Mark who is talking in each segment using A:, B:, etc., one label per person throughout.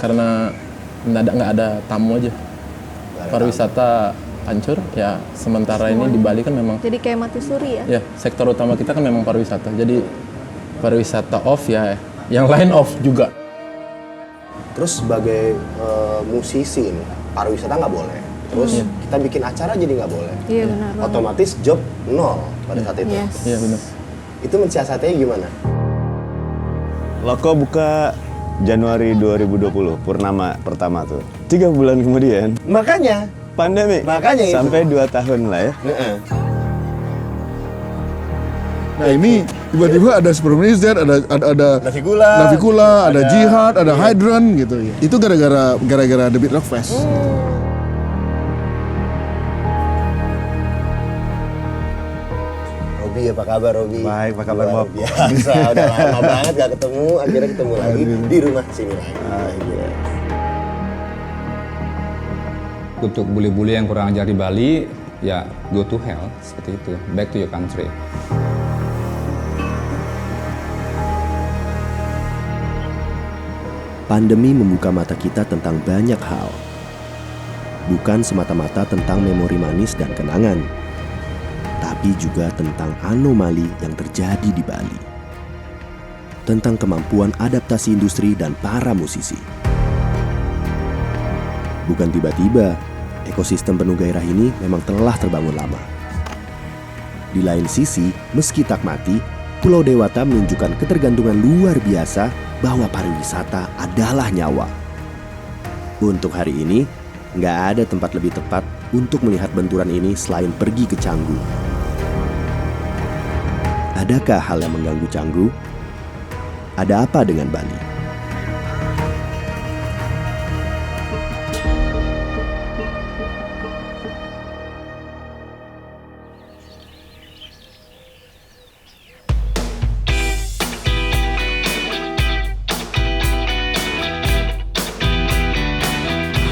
A: karena nggak ada tamu aja. Pariwisata hancur ya, sementara ini di Bali kan memang
B: jadi kayak mati suri ya.
A: Ya, sektor utama kita kan memang pariwisata. Jadi pariwisata off ya, yang lain off juga.
C: Terus sebagai musisi ini, pariwisata nggak boleh. Terus kita bikin acara jadi nggak boleh.
B: Iya benar.
C: Otomatis job nol pada saat itu.
B: Yes.
A: Iya benar.
C: Itu mensiasatinya gimana?
D: Loko buka Januari 2020, purnama pertama tuh. 3 bulan kemudian,
C: Makanya
D: pandemi.
C: Makanya itu.
D: Sampai 2 tahun lah ya.
E: Nah ini tiba-tiba ada Spermanizer, ada Navicula, ada Jihad, ada Hydran gitu ya. Itu gara-gara The Beat Rock Fest.
C: Robi, apa kabar Robi?
D: Baik, apa kabar, Bob?
C: Biasa, udah lama banget gak ketemu, akhirnya ketemu lagi di rumah sini lagi.
F: Untuk bule-bule yang kurang ajar di Bali, ya go to hell, seperti itu. Back to your country.
G: Pandemi membuka mata kita tentang banyak hal. Bukan semata-mata tentang memori manis dan kenangan, tapi juga tentang anomali yang terjadi di Bali. Tentang kemampuan adaptasi industri dan para musisi. Bukan tiba-tiba, ekosistem penuh gairah ini memang telah terbangun lama. Di lain sisi, meski tak mati, Pulau Dewata menunjukkan ketergantungan luar biasa bahwa pariwisata adalah nyawa. Untuk hari ini, nggak ada tempat lebih tepat untuk melihat benturan ini selain pergi ke Canggu. Adakah hal yang mengganggu Canggu? Ada apa dengan Bali?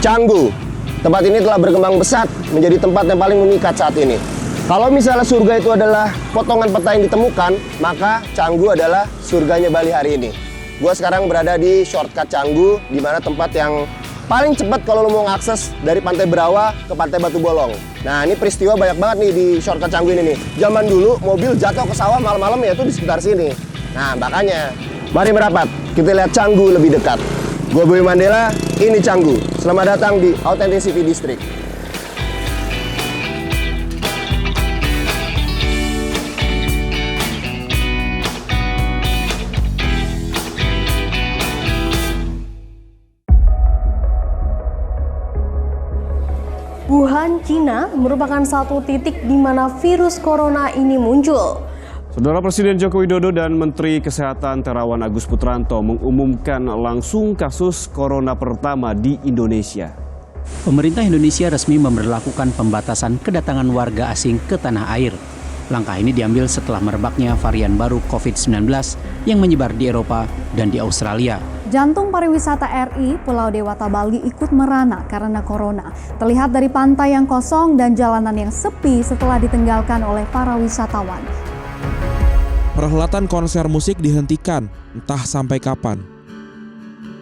C: Canggu, tempat ini telah berkembang pesat menjadi tempat yang paling memikat saat ini. Kalau misalnya surga itu adalah potongan peta yang ditemukan, maka Canggu adalah surganya Bali hari ini. Gua sekarang berada di shortcut Canggu, di mana tempat yang paling cepat kalau lo mau ngakses dari Pantai Berawa ke Pantai Batu Bolong. Nah, ini peristiwa banyak banget nih di shortcut Canggu ini nih. Zaman dulu mobil jatuh ke sawah malam-malam ya itu di sekitar sini. Nah, makanya mari merapat, kita lihat Canggu lebih dekat. Gue Boy Mandela, ini Canggu. Selamat datang di Authenticity District.
B: Wuhan, Cina merupakan satu titik di mana virus corona ini muncul.
H: Saudara Presiden Joko Widodo dan Menteri Kesehatan Terawan Agus Putranto mengumumkan langsung kasus corona pertama di Indonesia.
I: Pemerintah Indonesia resmi memberlakukan pembatasan kedatangan warga asing ke tanah air. Langkah ini diambil setelah merebaknya varian baru COVID-19 yang menyebar di Eropa dan di Australia.
J: Jantung pariwisata RI, Pulau Dewata Bali ikut merana karena corona. Terlihat dari pantai yang kosong dan jalanan yang sepi setelah ditinggalkan oleh para wisatawan.
K: Perhelatan konser musik dihentikan, entah sampai kapan.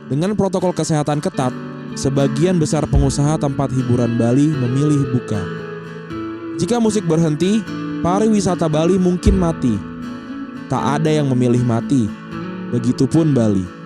K: Dengan protokol kesehatan ketat, sebagian besar pengusaha tempat hiburan Bali memilih buka. Jika musik berhenti, pariwisata Bali mungkin mati. Tak ada yang memilih mati, begitupun Bali.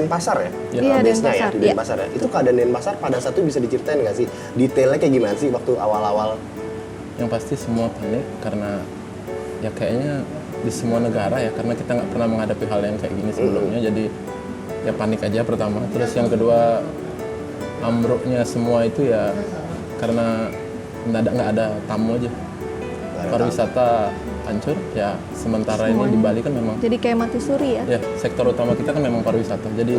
C: Denpasar ya?
B: Iya,
C: Base-nya
B: Denpasar,
C: di Denpasar ya. Itu keadaan Denpasar pada saat itu bisa diceritain nggak sih? Detailnya kayak gimana sih waktu awal-awal?
A: Yang pasti semua panik karena ya kayaknya di semua negara ya, karena kita nggak pernah menghadapi hal yang kayak gini sebelumnya. Jadi ya panik aja pertama. Terus yang kedua, ambruknya semua itu ya karena nggak ada tamu aja. Pariwisata hancur ya, sementara
B: Semuanya.
A: ini di Bali kan memang
B: Jadi kayak mati suri ya.
A: ya sektor utama kita kan memang pariwisata. Jadi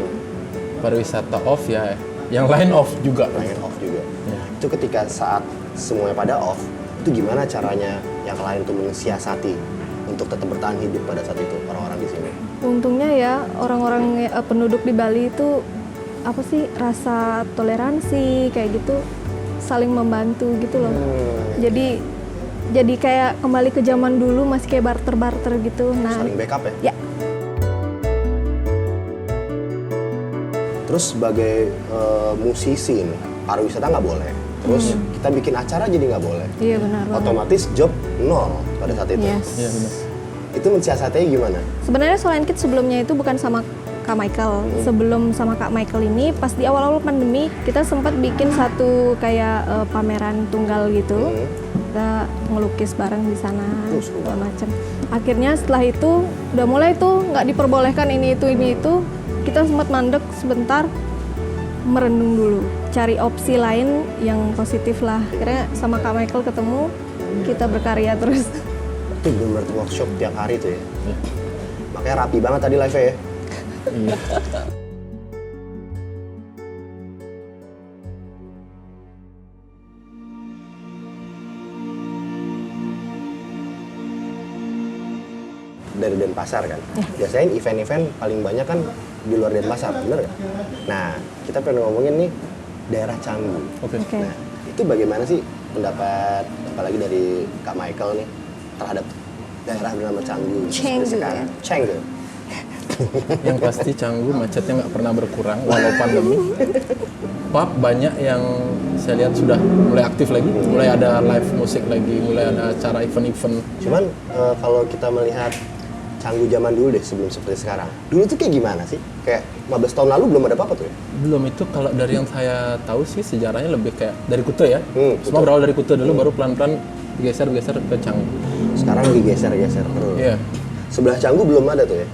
A: pariwisata off ya, yang lain off juga.
C: Lain off juga.
A: Ya.
C: Itu ketika saat semuanya pada off, itu gimana caranya yang lain tuh mensiasati untuk tetap bertahan hidup pada saat itu orang-orang di sini?
B: Untungnya ya orang-orang penduduk di Bali itu apa sih, rasa toleransi kayak gitu, saling membantu gitu loh. Jadi kayak kembali ke zaman dulu, masih kayak barter-barter gitu. Nah,
C: Saling backup ya?
B: Ya.
C: Terus sebagai musisi nih, pariwisata nggak boleh. Terus kita bikin acara jadi nggak boleh.
B: Iya benar banget.
C: Otomatis job nol pada saat itu.
B: Yes.
A: Iya benar.
C: Itu mensiasatinya gimana?
B: Sebenarnya Solen Kids sebelumnya itu bukan sama Kak Michael. Sebelum sama Kak Michael ini, pas di awal-awal pandemi, kita sempat bikin satu kayak pameran tunggal gitu. Kita ngelukis bareng di sana, segala macam. Akhirnya setelah itu udah mulai tuh nggak diperbolehkan ini itu. Kita sempat mandek sebentar, merenung dulu, cari opsi lain yang positif lah. Akhirnya sama Kak Michael ketemu, kita berkarya terus.
C: Itu bener workshop tiap hari tuh ya. Makanya rapi banget tadi live-nya ya.
A: Iya.
C: Dari Denpasar kan. Biasanya event-event paling banyak kan di luar Denpasar, bener nggak? Nah, kita pengen ngomongin nih daerah Canggu.
A: Oke.
C: Nah, itu bagaimana sih pendapat apalagi dari Kak Michael nih terhadap daerah bernama Canggu?
B: Canggu,
C: sekarang?
B: ya.
C: Canggu.
A: Yang pasti Canggu macetnya nggak pernah berkurang walau pandemi. Pub banyak yang saya lihat sudah mulai aktif lagi, mulai ada live musik lagi, mulai ada acara event-event.
C: Cuman kalau kita melihat Canggu zaman dulu deh sebelum seperti sekarang. Dulu tuh kayak gimana sih? Kayak 15 tahun lalu belum ada apa-apa tuh ya?
A: Belum, itu kalau dari yang saya tahu sih sejarahnya lebih kayak dari Kuta ya. Semua
C: Kuta.
A: berawal dari Kuta dulu, baru pelan-pelan digeser-geser ke Canggu.
C: Sekarang digeser-geser terus.
A: Iya.
C: Sebelah Canggu belum ada tuh ya?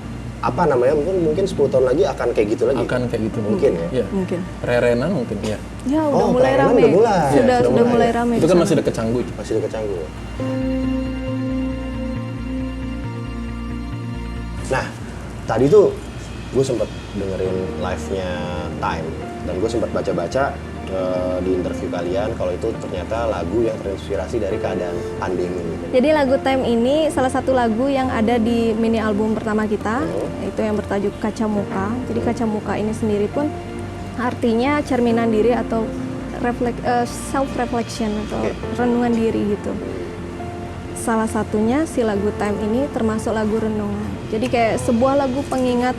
C: Apa namanya? Mungkin 10 tahun lagi akan kayak gitu lagi?
A: Akan kayak gitu
C: Mungkin ya?
A: Iya.
B: Mungkin.
A: Rerenan mungkin ya.
B: Ya udah
C: Oh,
B: mulai
C: Pelayanan
B: rame.
C: udah mulai.
B: Sudah
A: Sudah
B: mulai rame.
A: Itu
B: di
A: kan
B: sana.
A: masih dekat Canggu itu.
C: Masih dekat Canggu. Nah, tadi tuh gue sempat dengerin live-nya Time dan gue sempat baca-baca di interview kalian kalau itu ternyata lagu yang terinspirasi dari keadaan pandemi.
B: Jadi lagu Time ini salah satu lagu yang ada di mini album pertama kita, itu yang bertajuk Kaca Muka. Jadi Kaca Muka ini sendiri pun artinya cerminan diri atau self reflection atau renungan diri gitu. Salah satunya si lagu Time ini termasuk lagu renungan. Jadi kayak sebuah lagu pengingat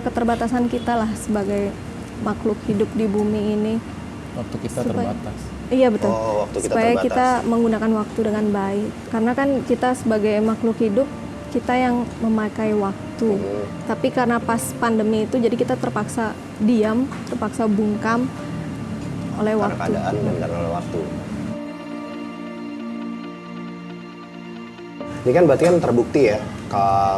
B: keterbatasan kita lah sebagai makhluk hidup di bumi ini.
A: Waktu kita terbatas.
B: Iya betul.
C: Oh, waktu kita
B: Supaya
C: terbatas.
B: kita menggunakan waktu dengan baik. Karena kan kita sebagai makhluk hidup, kita yang memakai waktu. Tapi karena pas pandemi itu, jadi kita terpaksa diam, terpaksa bungkam oleh
C: Karena
B: waktu.
C: keadaan dan karena oleh waktu. Ini kan berarti kan terbukti ya,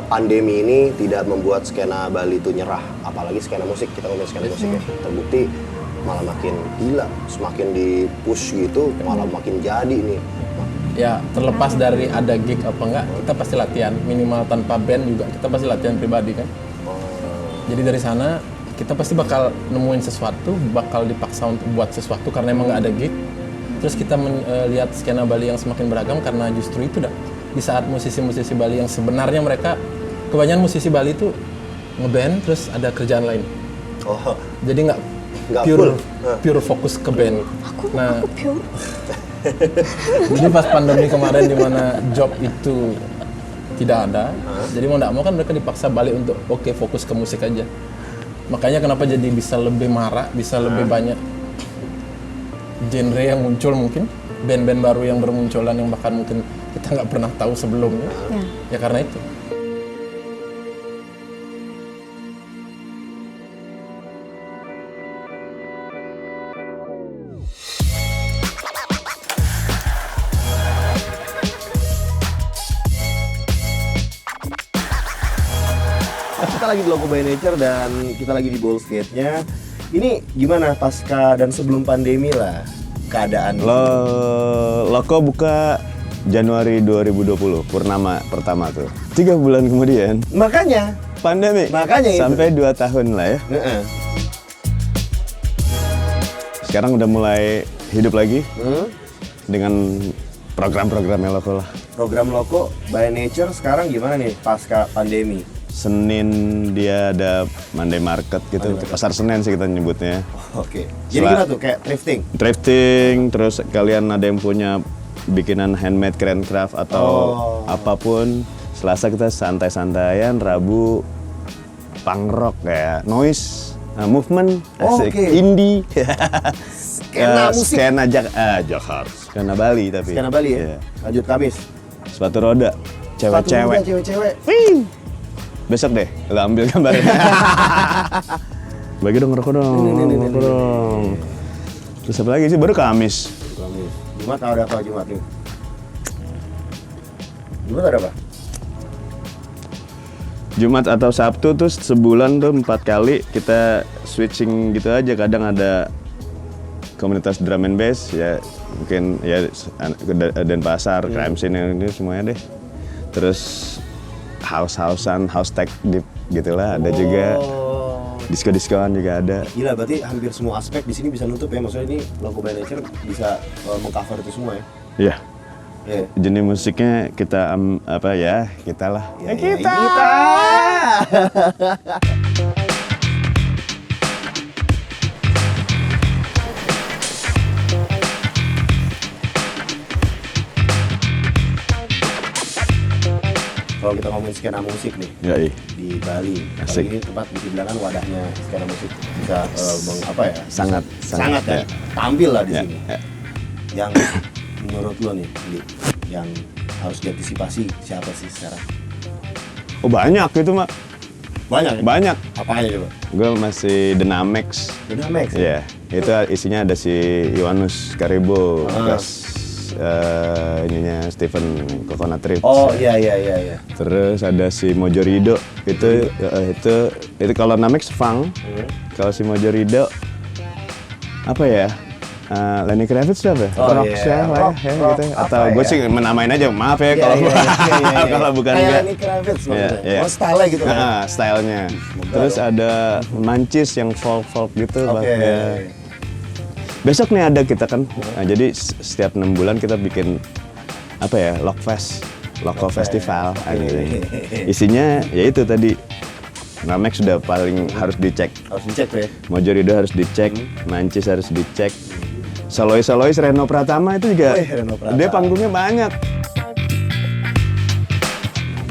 C: pandemi ini tidak membuat skena Bali itu nyerah, apalagi skena musik, kita ngomongin skena musik ya. Terbukti malah makin gila, semakin di push gitu, malah makin jadi nih.
A: Ya terlepas dari ada gig apa enggak, kita pasti latihan. Minimal tanpa band juga, kita pasti latihan pribadi kan. Jadi dari sana kita pasti bakal nemuin sesuatu, bakal dipaksa untuk buat sesuatu karena emang nggak ada gig. Terus kita lihat skena Bali yang semakin beragam karena justru itu dah. Di saat musisi-musisi Bali yang sebenarnya mereka, kebanyakan musisi Bali itu ngeband terus ada kerjaan lain.
C: Oh,
A: jadi nggak pure fokus ke band.
B: Aku pure.
A: Jadi pas pandemi kemarin di mana job itu tidak ada, jadi mau nggak mau kan mereka dipaksa balik untuk fokus ke musik aja. Makanya kenapa jadi bisa lebih marak, bisa lebih banyak genre yang muncul mungkin, band-band baru yang bermunculan yang bahkan mungkin kita nggak pernah tahu sebelumnya. Ya karena itu.
C: Kita lagi di Loco by Nature dan kita lagi di Bowl Skate-nya. Ini gimana pasca dan sebelum pandemi lah keadaan?
D: Loco buka Januari 2020, purnama pertama tuh. 3 bulan kemudian.
C: Makanya
D: pandemi.
C: Makanya itu.
D: Sampai 2 tahun lah ya. Sekarang udah mulai hidup lagi dengan program-programnya Loco lah.
C: Program Loco by Nature sekarang gimana nih pasca pandemi?
D: Senin dia ada Monday Market gitu, pasar Senen sih kita nyebutnya.
C: Oke. Jadi gimana tuh kayak thrifting?
D: Thrifting, terus kalian ada yang punya bikinan handmade craft atau apapun. Selasa kita santai-santaian, Rabu punk rock kayak noise, movement, asik, indie.
C: Skena musik.
D: Jakarta. Skena Bali tapi.
C: Skena Bali ya? Lanjut Kamis.
D: Sepatu roda, cewek-cewek.
C: Cewek-cewek.
D: Besok deh, lo ambil gambarnya. Bagi dong, rokok dong. Rokok dong. Terus apa lagi sih? Baru Kamis.
C: Jumat ada apa Jumat nih? Jumat ada apa?
D: Jumat atau Sabtu tuh sebulan tuh 4 kali kita switching gitu aja. Kadang ada komunitas drum and bass ya, mungkin ya Denpasar, Crime Scene ini semuanya deh. Terus house-housean, house tech gitulah ada juga. Disco-discoan juga ada.
C: Gila, berarti hampir semua aspek di sini bisa nutup ya. Maksudnya ini Loco by Nature bisa mengcover itu semua ya.
D: Iya. Yeah. Jenis musiknya kita kita lah.
C: Ya, kita. Kalau kita ngomongin skena musik nih di Bali,
D: asik.
C: Ini tempat bisa dibilang kan wadahnya skena musik bisa
D: sangat
C: kan tampil lah di sini. Yang menurut lo nih, yang harus diantisipasi siapa sih sekarang?
D: Oh banyak itu mak.
C: Banyak. Ya?
D: Banyak.
C: Apa aja coba?
D: Gue masih Dynamex.
C: Dynamex.
D: Iya. Itu isinya ada si Yohannes Karibo, plus ininya Stephen Coconut Trips.
C: Oh iya.
D: Terus ada si Mojorido. Itu kalau Dynamex funk. Kalau si Mojorido apa ya? Lenny Kravitz apa? Rockstar lah ya, gitu. Atau gue sih menamain aja, maaf ya kalau kalau bukan
C: kayak Lenny Kravitz maksudnya. Oh, style gitu kan?
D: Stylenya. Terus ada Mancis yang folk gitu. Besok nih ada kita kan. Nah, jadi setiap 6 bulan kita bikin Loco Festival. Isinya ya itu tadi. Dynamex sudah paling harus dicek.
C: Harus dicek tuh ya.
D: Mojorido harus dicek, Mancis harus dicek. Solois Reno Pratama itu juga, dia panggungnya banyak.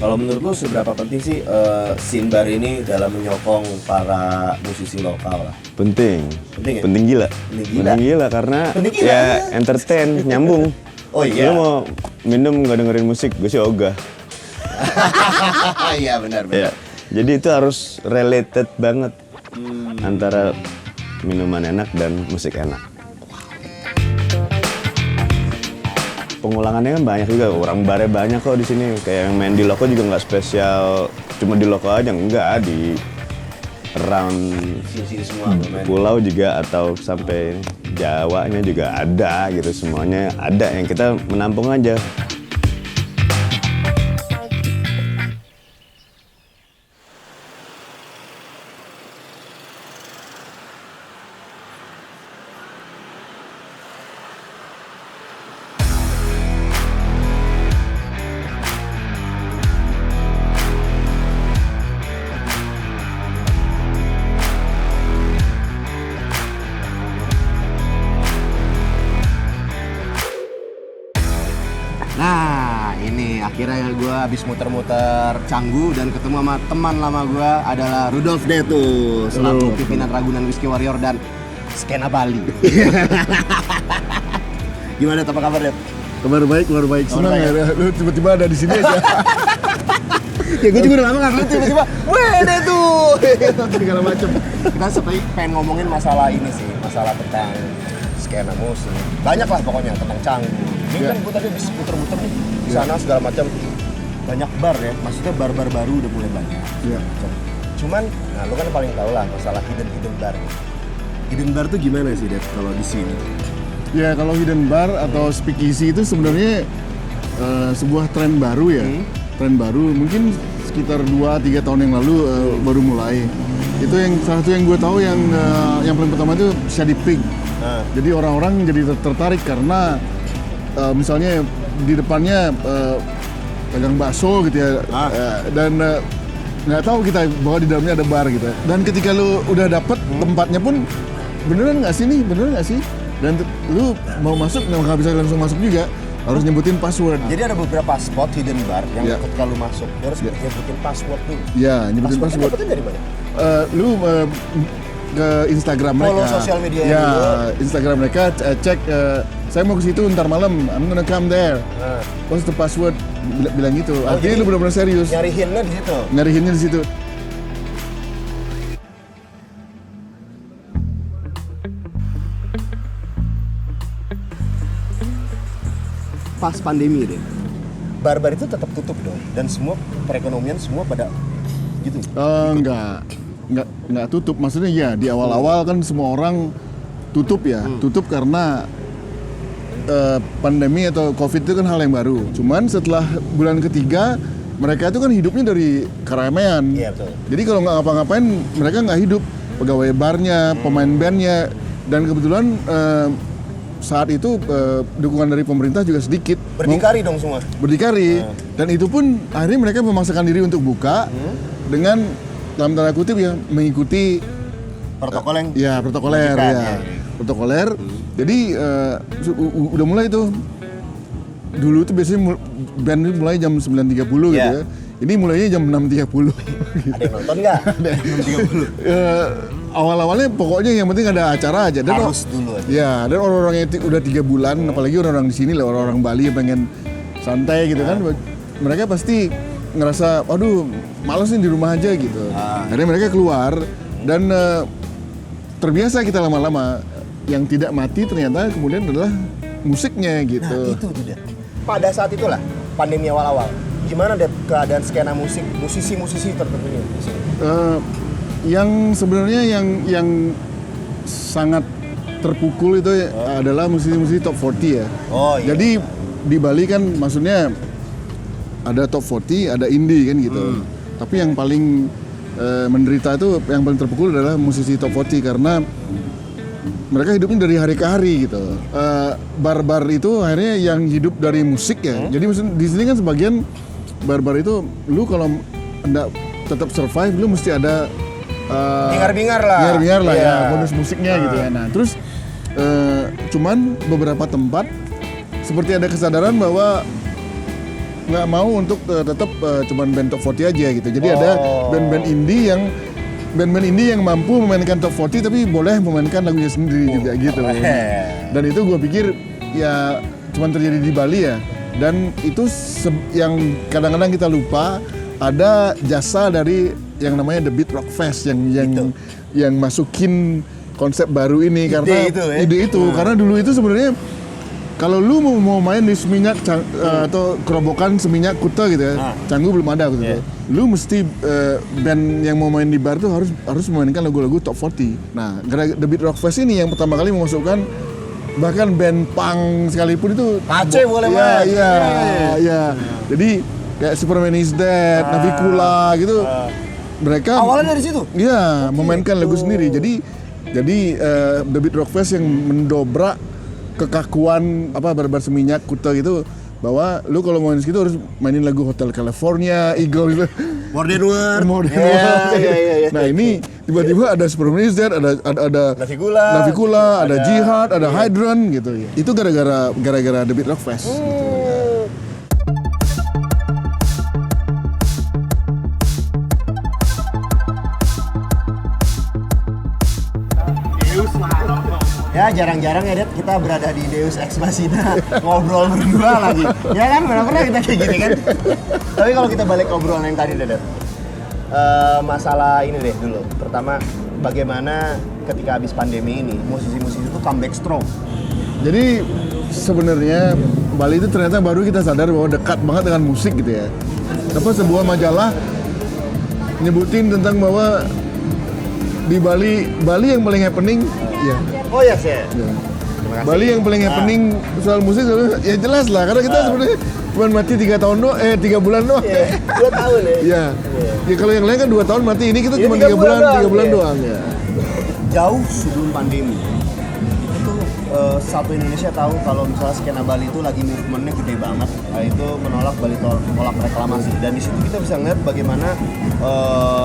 C: Kalau menurut lu seberapa penting sih scene bar ini dalam menyokong para musisi lokal lah?
D: Penting.
C: Penting ya?
D: Penting gila.
C: Penting gila
D: Karena ya entertain, nyambung.
C: Oh iya.
D: Lu mau minum nggak dengerin musik, gue sih ogah.
C: Iya benar.
D: Ya. Jadi itu harus related banget antara minuman enak dan musik enak. Pengulangannya kan banyak juga, orang barnya banyak kok di sini. Kayak yang main di Loco juga nggak spesial, cuma di Loco aja, enggak, di around
C: semua
D: pulau juga atau sampai Jawanya juga ada gitu, semuanya ada, yang kita menampung aja.
C: Nah, ini akhirnya gue habis muter-muter Canggu dan ketemu sama teman lama gue adalah Rudolf Detu selaku pimpinan Ragunan Whiskey Warrior dan Skena Bali. Gimana, apa kabar, Det?
E: Kabar baik. Senang ya, lu tiba-tiba ada di sini aja.
C: Ya gue juga udah lama nggak ngeliat, tiba-tiba, weh Detu!
E: Segala macem.
C: Kita pengen ngomongin masalah ini sih, masalah tentang skena musik. Banyak lah pokoknya tentang Canggu. Ini kan gue tadi habis muter-muter nih di sana segala macam, banyak bar ya, maksudnya bar-bar baru udah mulai banyak.
E: Iya.
C: Cuman, nah lu kan paling tahu lah masalah hidden bar. Hidden bar tuh gimana sih, Det, kalau di sini?
E: Ya kalau hidden bar atau speakeasy itu sebenarnya sebuah tren baru ya. Tren baru mungkin sekitar 2-3 tahun yang lalu baru mulai. Itu yang salah satu yang gue tahu yang paling pertama itu Shady Pig. Jadi orang-orang jadi tertarik karena misalnya di depannya pegang bakso gitu ya, dan nggak tahu kita bahwa di dalamnya ada bar gitu. Dan ketika lu udah dapet tempatnya pun beneran nggak sih nih, beneran nggak sih? Dan lu mau masuk nggak bisa langsung masuk juga, harus nyebutin password.
C: Jadi ada beberapa spot hidden bar yang ketika lu masuk lu harus nyebutin password dulu.
E: Ya, nyebutin password.
C: Dapetin dari mana?
E: Lu ke Instagram mereka.
C: Follow sosial media
E: dulu. Instagram mereka, cek saya mau ke situ ntar malam, I'm gonna come there. What's the password? Bilang gitu. Artinya lu benar-benar serius.
C: Nyari hint-nya di situ.
E: Nyari hint-nya di situ.
C: Pas pandemi deh, bar-bar itu tetap tutup dong, dan semua perekonomian semua pada gitu.
E: Nggak tutup, maksudnya ya di awal-awal kan semua orang tutup ya, tutup karena pandemi atau COVID itu kan hal yang baru. Cuman setelah bulan ketiga mereka itu kan hidupnya dari keramaian.
C: Iya betul.
E: Jadi kalau nggak ngapa-ngapain mereka nggak hidup, pegawai barnya, pemain bandnya, dan kebetulan saat itu dukungan dari pemerintah juga sedikit.
C: Berdikari dong semua.
E: Berdikari. Dan itu pun akhirnya mereka memaksakan diri untuk buka dengan dalam tanda kutip ya mengikuti
C: protokol yang
E: protokoler ya. Protokoler. Jadi udah mulai tuh. Dulu tuh biasanya band itu mulai jam 9.30 gitu ya. Ini mulainya jam 6.30.
C: Ada yang nonton nggak? Ada 6.30.
E: Awal-awalnya pokoknya yang penting ada acara aja. Dan
C: harus dulu aja.
E: Ya, dan orang-orang yang udah 3 bulan, apalagi orang-orang di sini lah, orang-orang Bali yang pengen santai gitu kan, mereka pasti ngerasa, aduh, males nih di rumah aja gitu. Akhirnya mereka keluar dan terbiasa kita lama-lama. Yang tidak mati ternyata kemudian adalah musiknya gitu.
C: Nah itu dia. Pada saat itulah pandemi awal-awal, gimana deh keadaan skena musik, musisi-musisi tertentunya di sini?
E: Yang sebenarnya yang sangat terpukul itu adalah musisi-musisi top 40 ya.
C: Oh iya.
E: Jadi di Bali kan maksudnya ada top 40, ada indie kan gitu. Tapi yang paling menderita itu, yang paling terpukul adalah musisi top 40 karena mereka hidupnya dari hari ke hari gitu. Bar-bar itu akhirnya yang hidup dari musik ya. Jadi di sini kan sebagian bar-bar itu lu kalau hendak tetap survive lu mesti ada
C: bingar-bingar lah
E: ya, bonus musiknya gitu ya. Nah terus cuman beberapa tempat seperti ada kesadaran bahwa nggak mau untuk tetap cuman band top 40 aja gitu. Jadi ada band-band indie yang mampu memainkan top 40 tapi boleh memainkan lagunya sendiri juga gitu. Dan itu gue pikir ya cuman terjadi di Bali ya. Dan itu yang kadang-kadang kita lupa, ada jasa dari yang namanya The Beat Rock Fest yang masukin konsep baru ini karena ide itu karena dulu itu sebenarnya kalau lu mau main di Seminyak atau kerobokan Seminyak Kuta gitu ya, Canggu belum ada gitu. Lu mesti band yang mau main di bar tuh harus memainkan lagu-lagu top 40. Nah, The Beat Rock Fest ini yang pertama kali memasukkan bahkan band punk sekalipun itu
C: Aceh boleh main.
E: Iya. Jadi kayak Superman is Dead, Navikula gitu. Mereka
C: awalnya dari situ.
E: Iya, memainkan lagu sendiri. Jadi The Beat Rock Fest yang mendobrak kekakuan bar-bar Seminyak Kuta gitu, bahwa lu kalau main situ harus mainin lagu Hotel California, Eagle gitu.
C: Modern World.
E: Iya. Nah ini tiba-tiba ada Superman is Dead, ada Navikula, ada Jihad, ada Hydran gitu. Itu gara-gara The Beat Rock Fest. Gitu.
C: Ya jarang-jarang ya Det, kita berada di Deus Ex Machina ngobrol berdua lagi. Ya kan, pernah kita kayak gini kan. Tapi kalau kita balik obrolan yang tadi Det, masalah ini deh dulu. Pertama, bagaimana ketika habis pandemi ini musisi-musisi itu comeback strong?
E: Jadi sebenarnya Bali itu ternyata baru kita sadar bahwa dekat banget dengan musik gitu ya. Sebuah majalah nyebutin tentang bahwa di Bali yang paling happening, ya.
C: Oh ya, saya.
E: Bali yang paling happening soal musik, ya jelas lah, karena kita sebenarnya cuma mati 3 tahun doang, 3 bulan doang.
C: 2 tahun ya.
E: Ya. Ya kalau yang lain kan 2 tahun mati, ini kita cuma 3 bulan doang ya.
C: Jauh sebelum pandemi, itu tuh satu Indonesia tahu kalau misalnya skena Bali itu lagi movementnya gede banget, itu menolak Bali tolak reklamasi. Dan di situ kita bisa ngeliat bagaimana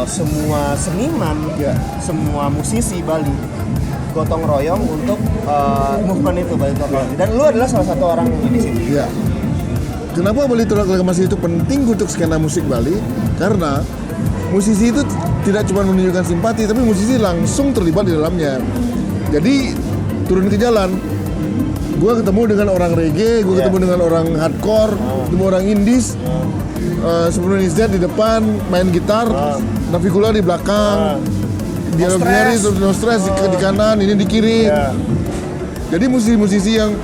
C: semua seniman, semua musisi Bali gotong royong untuk movement itu Bali tolak reklamasi. Dan lu adalah salah satu orang di situ.
E: Iya. Kenapa Bali tolak reklamasi itu penting untuk skena musik Bali? Karena musisi itu tidak cuma menunjukkan simpati, tapi musisi langsung terlibat di dalamnya. Jadi turun ke jalan. Gua ketemu dengan orang reggae, gua ketemu dengan orang hardcore, ketemu orang indies. Sebelum Z di depan main gitar, Navikula di belakang. Dialog No Stress di kanan, ini di kiri. Jadi musisi-musisi yang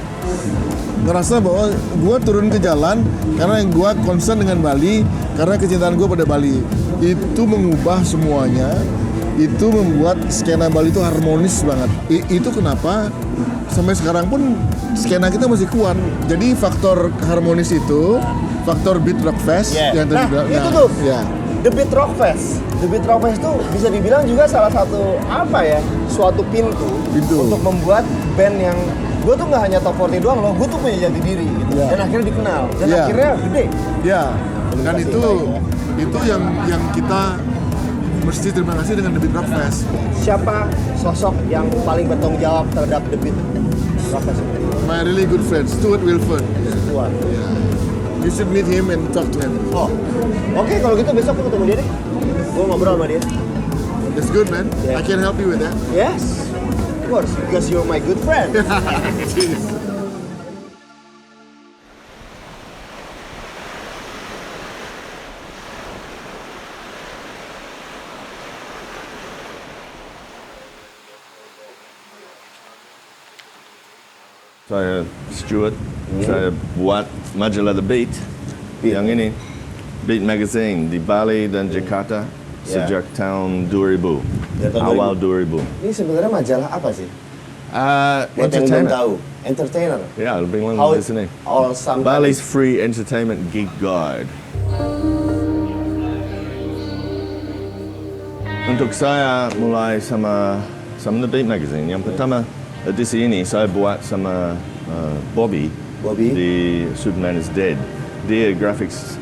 E: ngerasa bahwa gue turun ke jalan karena gue concern dengan Bali, karena kecintaan gue pada Bali. Itu mengubah semuanya, itu membuat skena Bali itu harmonis banget. Itu kenapa sampai sekarang pun skena kita masih kuat. Jadi faktor harmonis itu, faktor Beat Rock Fest yang tadi bilang.
C: Itu tuh, The Beat Rock Fest. The Beat Rock Fest itu bisa dibilang juga salah satu suatu pintu untuk membuat band yang gue tuh nggak hanya top 40 doang loh, gue tuh punya jati diri gitu. Dan akhirnya dikenal dan akhirnya gede.
E: Dan itu yang kita mesti terima kasih dengan The Beat Rock Fest.
C: Siapa sosok yang paling bertanggung jawab terhadap The Beat Rock Fest?
E: My really good friend, Stuart Wilford.
C: Stuart.
E: You should meet him and talk to him.
C: Oke, kalau gitu besok gue ketemu dia deh. Gue ngobrol sama dia.
E: That's good, man. I can help you with that.
C: Yes. Of course, because you're my good friend.
D: Saya Stuart, saya buat majalah The Beat, yang ini, Beat Magazine di Bali dan Jakarta sejak tahun 2000, awal 2000.
C: Ini sebenarnya majalah apa sih?
D: Buat yang belum tahu,
C: entertainer.
D: Ya, lebih lama di sini. Bali's Free Entertainment Geek Guide. Untuk saya mulai sama The Beat Magazine. Yang pertama edisi ini saya buat sama Bobby di Superman is Dead. Dia graphics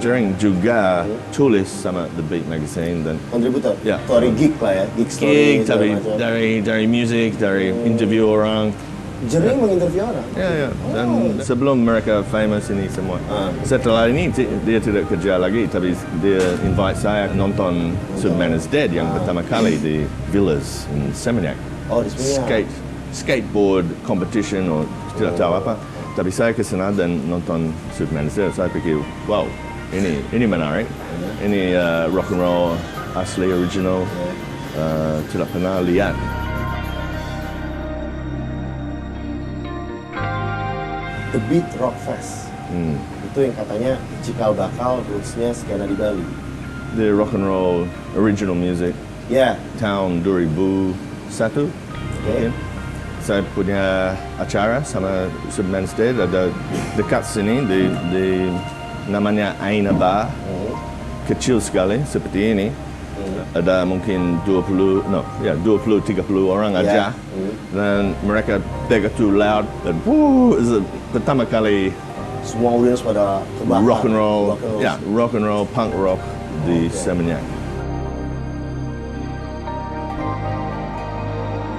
D: during juga tulis sama The Beat Magazine dan
C: kontributor. Story geek lah ya, geek story.
D: Tapi dari music, dari interview orang.
C: Jering menginterview orang.
D: Dan sebelum mereka famous ini semua. Setelah ini dia tidak kerja lagi, tapi dia invite saya nonton Superman is Dead yang pertama kali di Villas in Seminyak. Skateboard competition atau tidak tahu apa. Tapi saya ke sana dan nonton Superman is Dead. Saya pikir, wow, ini menarik. Ini rock and roll asli original. Tidak pernah lihat.
C: The Beat Rock Fest. Itu yang katanya cikal bakal rootsnya skena di Bali.
D: The rock and roll original music. Tahun 2001 mungkin. Saya punya acara sama Superman is Dead, ada dekat sini di namanya Aina Bar. Kecil sekali seperti ini. Ada mungkin 20-30 orang aja. Dan mereka begitu loud dan pertama kali
C: semua audiens pada kebakar.
D: Rock and roll, punk rock di Seminyak.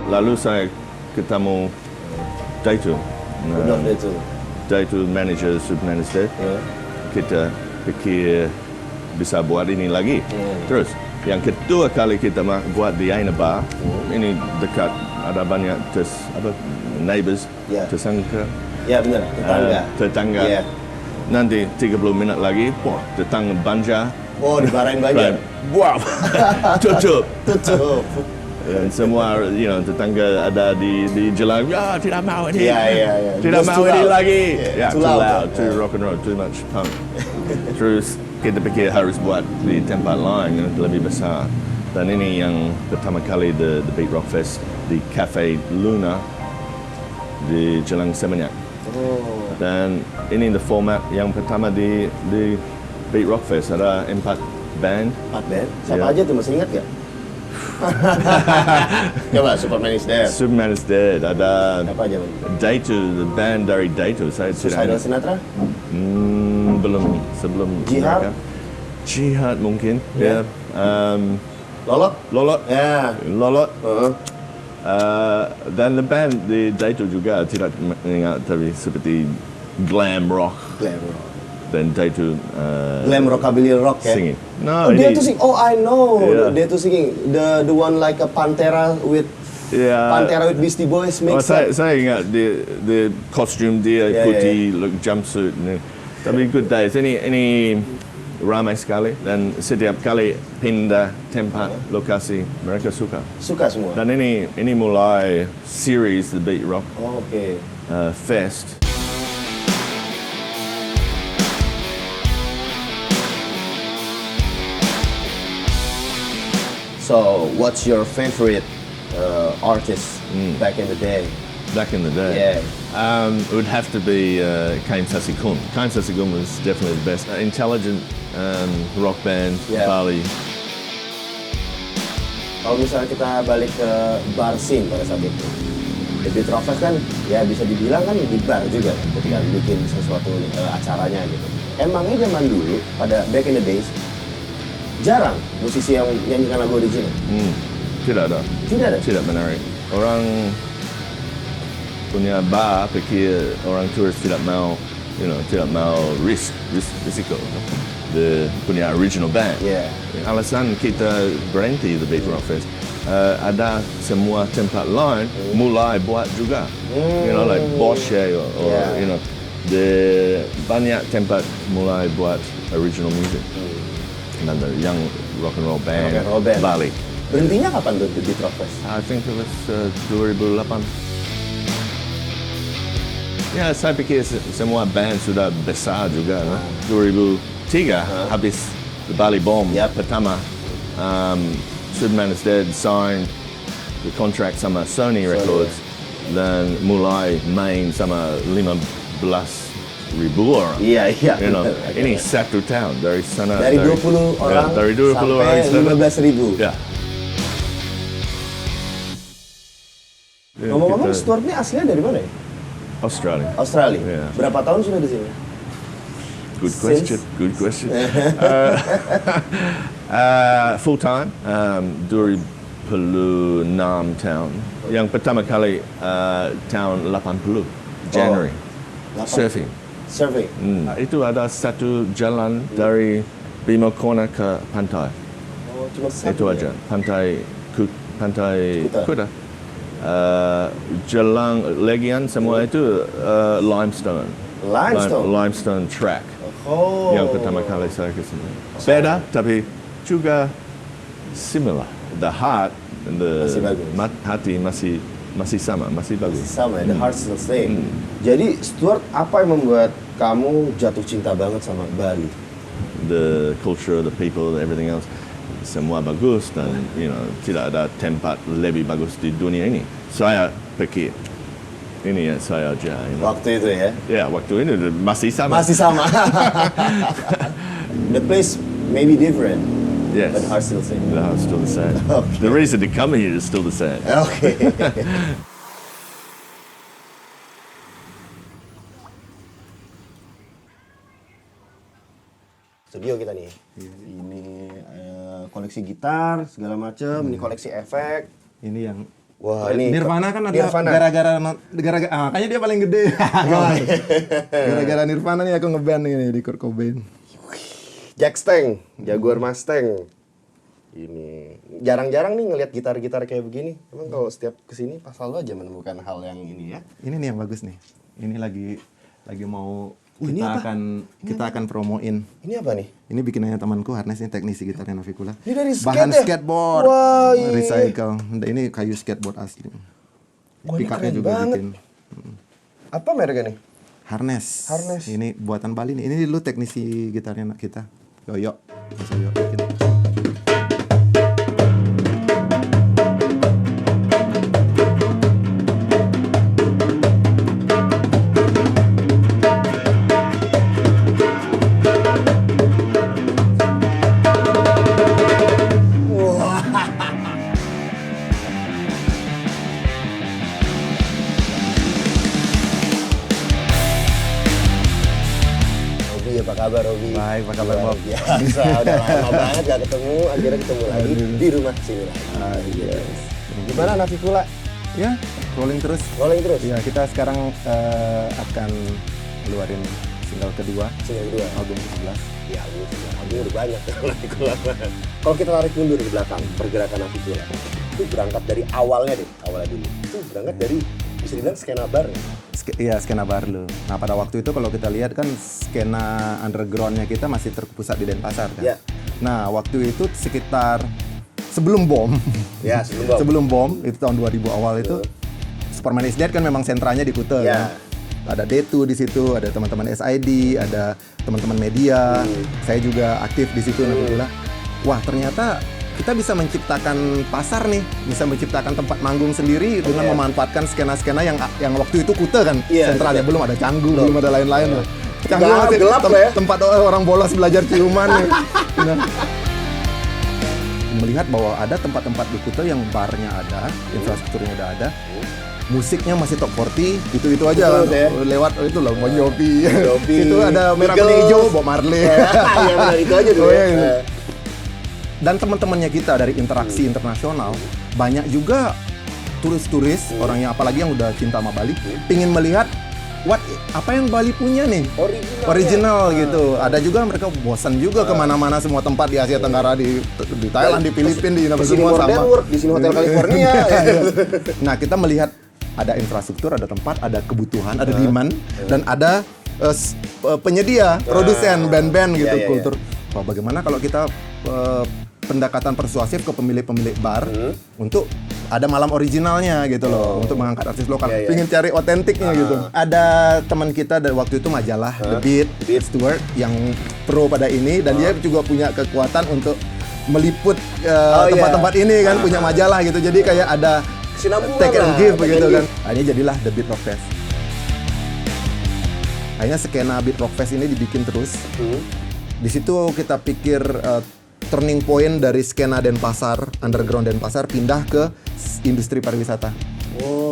D: Lalu saya ketemu Daitu. Daitu manager Superman is Dead. Kita pikir bisa buat ini lagi. Terus yang kedua kali kita buat di Aina Bar. Ini dekat, ada banyak neighbors, tersangka.
C: Ya benar,
D: tetangga. Nanti 30 minit lagi, tetangga Banja.
C: Dimarahin banyak.
D: Tutup. Dan semua, tetangga ada di jalan, tidak mau ini. Tidak mau ini lagi. Too loud, too rock and roll, too much punk. Terus kita pikir harus buat di tempat lain yang lebih besar. Dan ini yang pertama kali the Beat Rock Fest di Cafe Luna di Jalan Seminyak. Dan ini the format yang pertama di Beat Rock Fest, ada 4 band.
C: 4 band? Siapa
D: Ya.
C: aja tuh, masih ingat gak? Coba, Superman is Dead.
D: Superman is Dead, ada
C: Apa aja, Bang?
D: Daytu, the band dari Daytu. Saya tidak
C: Suicidal
D: ingat.
C: Sinatra?
D: Belum, sebelum
C: Jihad?
D: mereka. Jihad mungkin,
C: Ya. Lolot?
D: Lolot.
C: Ya.
D: Lolot. Dan the band di Daytu juga tidak ingat, tapi seperti glam rock.
C: Glam rock.
D: Dan Daytu
C: Glam rockabilly rock ya?
D: singing.
C: Oh,
D: No,
C: dia
D: ini
C: tuh sing. Oh, I know.
D: Yeah.
C: Dia tuh singing. The one like a Pantera with Beastie Boys
D: Oh,
C: mix up.
D: saya ingat the costume dia
C: Yeah,
D: putih, look jumpsuit. Tapi good days. Ini ramai sekali dan setiap kali pindah tempat lokasi mereka suka.
C: Suka semua.
D: Dan ini mulai series The Beat Rock
C: Oh, oke.
D: Fest.
C: So, what's your favorite artist back in the day?
D: Back in the day, it would have to be Kaim Sasikun. Kaim Sasikun was definitely the best. Intelligent rock band,
C: Yeah.
D: Bali.
C: Kalau misalnya kita balik ke bar scene pada saat itu, The Beat Rock Fest kan ya bisa dibilang kan di bar juga ketika bikin sesuatu acaranya gitu. Emangnya zaman dulu pada back in the days jarang musisi yang nyanyikan lagu original?
D: Tidak ada.
C: Tidak ada?
D: Tidak menarik. Orang punya bar pikir orang turis tidak mau, tidak mau risiko. The punya original band.
C: Yeah.
D: Alasan kita berhenti The Beat Rock Fest, ada semua tempat lain mulai buat juga. Like Bosch or
C: Yeah.
D: the banyak tempat mulai buat original music. Dan the young rock and roll band, Bali.
C: Berhentinya kapan tuh The Beat Rock Fest?
D: I think it was 2008. Ya, saya pikir semua band sudah besar juga. 2003 habis The Bali Bomb pertama. Superman is Dead signed the contract sama Sony Records dan mulai main sama 15,000 orang.
C: Iya.
D: Ini satu tahun dari sana.
C: Dari 20 orang
D: dari 20 orang
C: sampai 15,000.
D: Ya.
C: Ngomong-ngomong, Stuart ini aslinya dari mana ya?
D: Australia.
C: Australia.
D: Yeah.
C: Berapa tahun sudah di sini?
D: Good question. Good question. Full time, 26 tahun. Yang pertama kali tahun 80, January.
C: 8.
D: Surfing.
C: Surfing.
D: Itu ada satu jalan dari Bima Corner ke pantai.
C: Oh, cuma satu.
D: Itu aja. Pantai
C: Kuta.
D: Kuta. Jalan Legian semua itu limestone. Limestone track.
C: Oh.
D: Yang pertama kali saya ke sini. Beda tapi juga similar. The heart and the
C: Masih bagus.
D: hati masih sama, masih bagus.
C: Sama ya, the heart still same. Jadi Stuart, apa yang membuat kamu jatuh cinta banget sama Bali?
D: The culture, the people, everything else. Semua bagus dan tidak ada tempat lebih bagus di dunia ini. Saya pikir ini ya saya aja.
C: Waktu itu ya?
D: Ya, waktu ini masih sama.
C: Masih sama. The place may be different,
D: Yes.
C: but the heart still same.
D: The heart's still the same.
C: Okay.
D: The reason to come here is still the same.
C: Oke. Studio kita nih. Ini koleksi gitar segala macam, ini koleksi efek.
L: Ini yang
C: Wah, ini
L: Nirvana kan ada
C: Nirvana.
L: gara-gara makanya dia paling gede. Gara-gara Nirvana nih aku ngeband ini di Kurt Cobain.
C: Jack Stang, Jaguar Mustang. Ini jarang-jarang nih ngelihat gitar-gitar kayak begini. Emang kalau setiap kesini pas selalu aja menemukan hal yang ini ya.
L: Ini nih yang bagus nih. Ini lagi mau
C: ini apa?
L: kita akan promoin.
C: Ini apa nih?
L: Ini bikinannya temanku, Harnes ini teknisi gitarnya Navikula.
C: Ini dari
L: bahan
C: skate ya?
L: skateboard.
C: Wah, iya.
L: Recycle. Ini kayu skateboard asli.
C: Wah, ini
L: Pickupnya
C: keren
L: juga
C: banget.
L: bikin.
C: Apa mereknya nih?
L: Harnes.
C: Harnes.
L: Ini buatan Bali nih. Ini dulu teknisi gitarnya anak kita. Yoyo. Mas Yoyo bikin.
C: Apa kabar Robi?
L: Baik, apa kabar Bob?
C: Biasa, udah lama banget gak ketemu, akhirnya ketemu lagi di rumah sini lagi.
L: Yes.
C: Gimana Navicula?
L: Ya, rolling terus.
C: Rolling terus?
L: Ya, kita sekarang akan keluarin single kedua.
C: Single kedua?
L: Album ke-11.
C: Ya, album udah banyak ya Navicula. Kalau kita tarik mundur di belakang, pergerakan Navicula itu berangkat dari awalnya dulu. Itu berangkat dari, bisa dibilang skena bar ya?
L: Iya, skena bar lo. Nah, pada waktu itu kalau kita lihat kan skena undergroundnya kita masih terpusat di Denpasar kan.
C: Ya.
L: Nah, waktu itu sekitar sebelum bom.
C: Ya,
L: sebelum bom itu tahun 2000 awal itu Superman is Dead kan memang sentranya di Kuta
C: ya.
L: kan. Ada D2 di situ, ada teman-teman SID, ada teman-teman media. Saya juga aktif di situ Navicula. Wah, ternyata kita bisa menciptakan pasar nih, bisa menciptakan tempat manggung sendiri dengan memanfaatkan skena-skena yang waktu itu Kuta kan, sentralnya belum ada Canggu, belum ada lain-lain. Canggu masih
C: gelap ya.
L: Tempat orang bolos belajar ciuman nih. Nah, melihat bahwa ada tempat-tempat di Kuta yang barnya ada, infrastrukturnya udah ada, musiknya masih top 40, itu aja kan. Lewat itu loh, Bon Jovi. Itu ada merah kuning hijau, Bob Marley.
C: Iya benar, itu aja dulu.
L: Dan teman-temannya kita dari interaksi internasional banyak juga turis-turis orang yang apalagi yang udah cinta sama Bali pingin melihat apa yang Bali punya nih original gitu. Ada juga mereka bosan juga kemana-mana semua tempat di Asia Tenggara, di Thailand, di Filipina, di semua sama
C: di sini Hotel California.
L: Nah, kita melihat ada infrastruktur, ada tempat, ada kebutuhan, ada demand, dan ada penyedia, produsen, band-band gitu, kultur. Wah, bagaimana kalau kita pendekatan persuasif ke pemilik-pemilik bar untuk ada malam originalnya gitu loh, untuk mengangkat artis lokal, pengen cari otentiknya gitu. Ada teman kita dari waktu itu majalah The Beat, Stewart, yang pro pada ini, dan dia juga punya kekuatan untuk meliput tempat-tempat ini kan, punya majalah gitu, jadi kayak ada take and give begitu kan. Akhirnya jadilah The Beat Rock Fest. Akhirnya skena Beat Rock Fest ini dibikin terus. Di situ kita pikir turning point dari skena Denpasar, underground Denpasar, pindah ke industri pariwisata.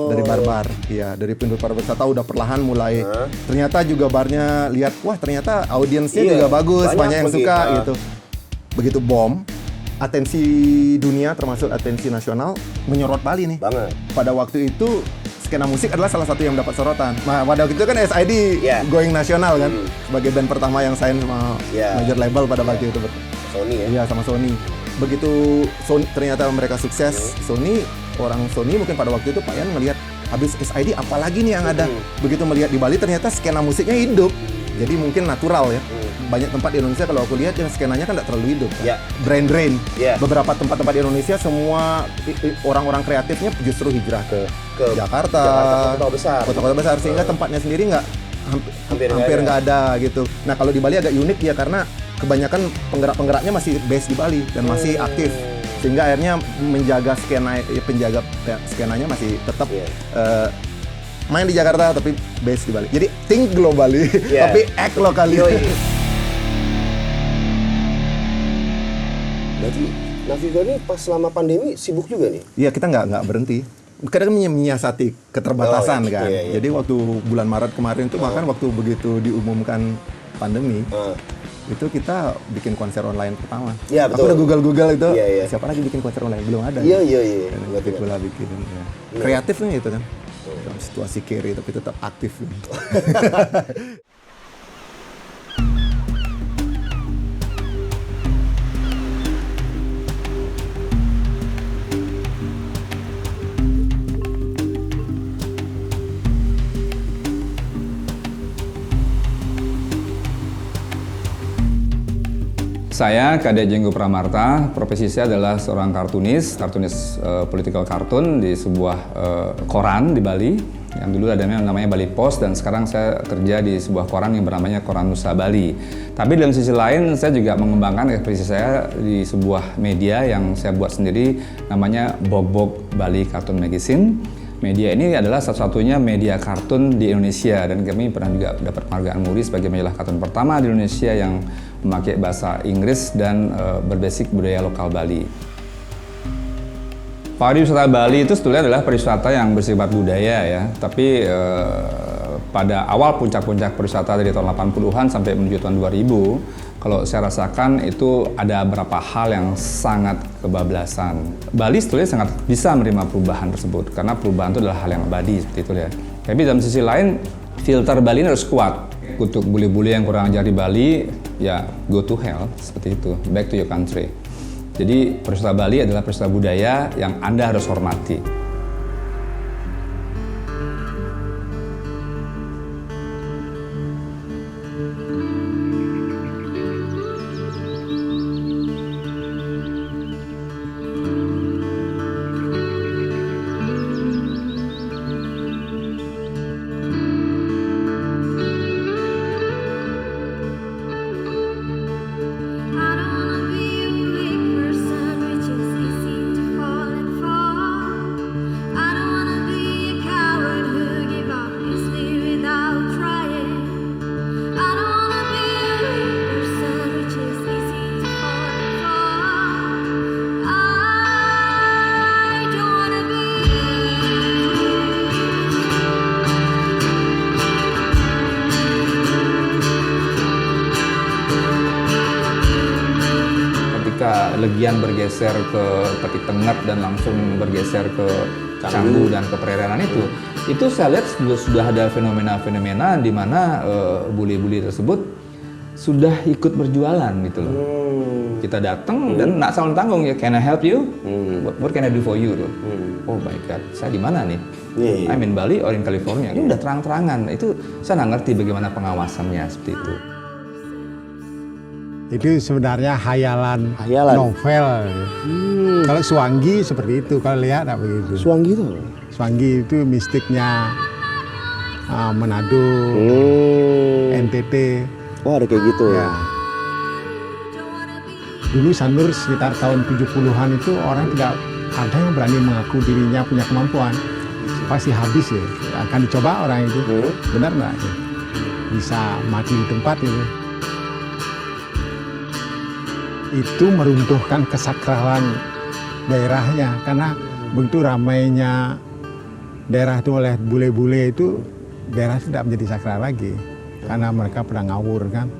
L: Dari bar-bar, iya, dari industri pariwisata udah perlahan mulai. Ternyata juga barnya lihat, wah ternyata audiensnya juga bagus, banyak yang suka gitu. Begitu bom, atensi dunia termasuk atensi nasional menyorot Bali nih. Pada waktu itu skena musik adalah salah satu yang dapat sorotan. Nah, pada waktu itu kan SID going nasional kan, sebagai band pertama yang sign sama major label pada waktu itu.
C: Sony ya?
L: Iya, sama Sony. Begitu Sony, ternyata mereka sukses, orang Sony mungkin pada waktu itu Pak Yan ngelihat habis SID apalagi nih yang ada. Begitu melihat di Bali ternyata skena musiknya hidup. Jadi mungkin natural ya. Banyak tempat di Indonesia kalau aku lihat yang skenanya kan tidak terlalu hidup kan. Drain. Beberapa tempat-tempat di Indonesia semua orang-orang kreatifnya justru hijrah ke Jakarta, kota-kota besar, sehingga tempatnya sendiri hampir nggak ada gitu. Nah, kalau di Bali agak unik ya karena kebanyakan penggerak-penggeraknya masih base di Bali dan masih aktif, sehingga akhirnya menjaga skenanya masih tetap main di Jakarta tapi base di Bali. Jadi think globally tapi act locally.
C: Berarti Navicula ini pas selama pandemi sibuk juga nih?
L: Iya, kita nggak berhenti. Kadang menyiasati keterbatasan kan. Jadi waktu bulan Maret kemarin tuh bahkan waktu begitu diumumkan pandemi, itu kita bikin konser online pertama.
C: Iya, betul.
L: Aku udah Google itu, siapa lagi bikin konser online? Belum ada.
C: Iya.
L: Navicula bikin. Kreatifnya itu kan. Dalam situasi kiri tapi tetap aktif.
F: Saya Kadek Jenggo Pramarta, profesi saya adalah seorang kartunis political cartoon di sebuah koran di Bali. Yang dulu ada namanya Bali Post dan sekarang saya kerja di sebuah koran yang bernamanya Koran Nusa Bali. Tapi dalam sisi lain saya juga mengembangkan ekspresi saya di sebuah media yang saya buat sendiri namanya Bog Bali Cartoon Magazine. Media ini adalah satu-satunya media kartun di Indonesia dan kami pernah juga dapat penghargaan MURI sebagai majalah kartun pertama di Indonesia yang memakai bahasa Inggris dan berbasis budaya lokal Bali. Pariwisata Bali itu sebetulnya adalah pariwisata yang bersifat budaya ya, tapi pada awal puncak-puncak pariwisata dari tahun 80-an sampai menuju tahun 2000, kalau saya rasakan itu ada beberapa hal yang sangat kebablasan. Bali sebetulnya sangat bisa menerima perubahan tersebut, karena perubahan itu adalah hal yang abadi seperti itu ya. Tapi dalam sisi lain, filter Bali ini harus kuat. Untuk bule-bule yang kurang ajar di Bali, ya go to hell, seperti itu, back to your country. Jadi pariwisata Bali adalah pariwisata budaya yang Anda harus hormati. Legian bergeser ke Peti Tengah dan langsung bergeser ke Canggu dan ke Pererenan itu saya lihat sudah ada fenomena-fenomena di mana bule-bule tersebut sudah ikut berjualan gitu loh. Kita datang dan nggak saling tanggung ya, can I help you? What can I do for you? Oh my God, saya di mana nih? I'm in Bali or in California. Ini udah terang-terangan. Itu saya nggak ngerti bagaimana pengawasannya seperti itu.
M: Itu sebenarnya hayalan novel. Kalau Swangi seperti itu, kalau lihat apa begitu. Swangi itu mistiknya Manado, NTT.
C: Oh ada kayak gitu ya.
M: Dulu Sanur sekitar tahun 70-an itu orang tidak ada yang berani mengaku dirinya punya kemampuan. Pasti habis ya. Akan dicoba orang itu. Benar nggak? Bisa mati di tempat itu. Itu meruntuhkan kesakralan daerahnya karena begitu ramainya daerah itu oleh bule-bule itu daerah tidak menjadi sakral lagi karena mereka pernah ngawur kan.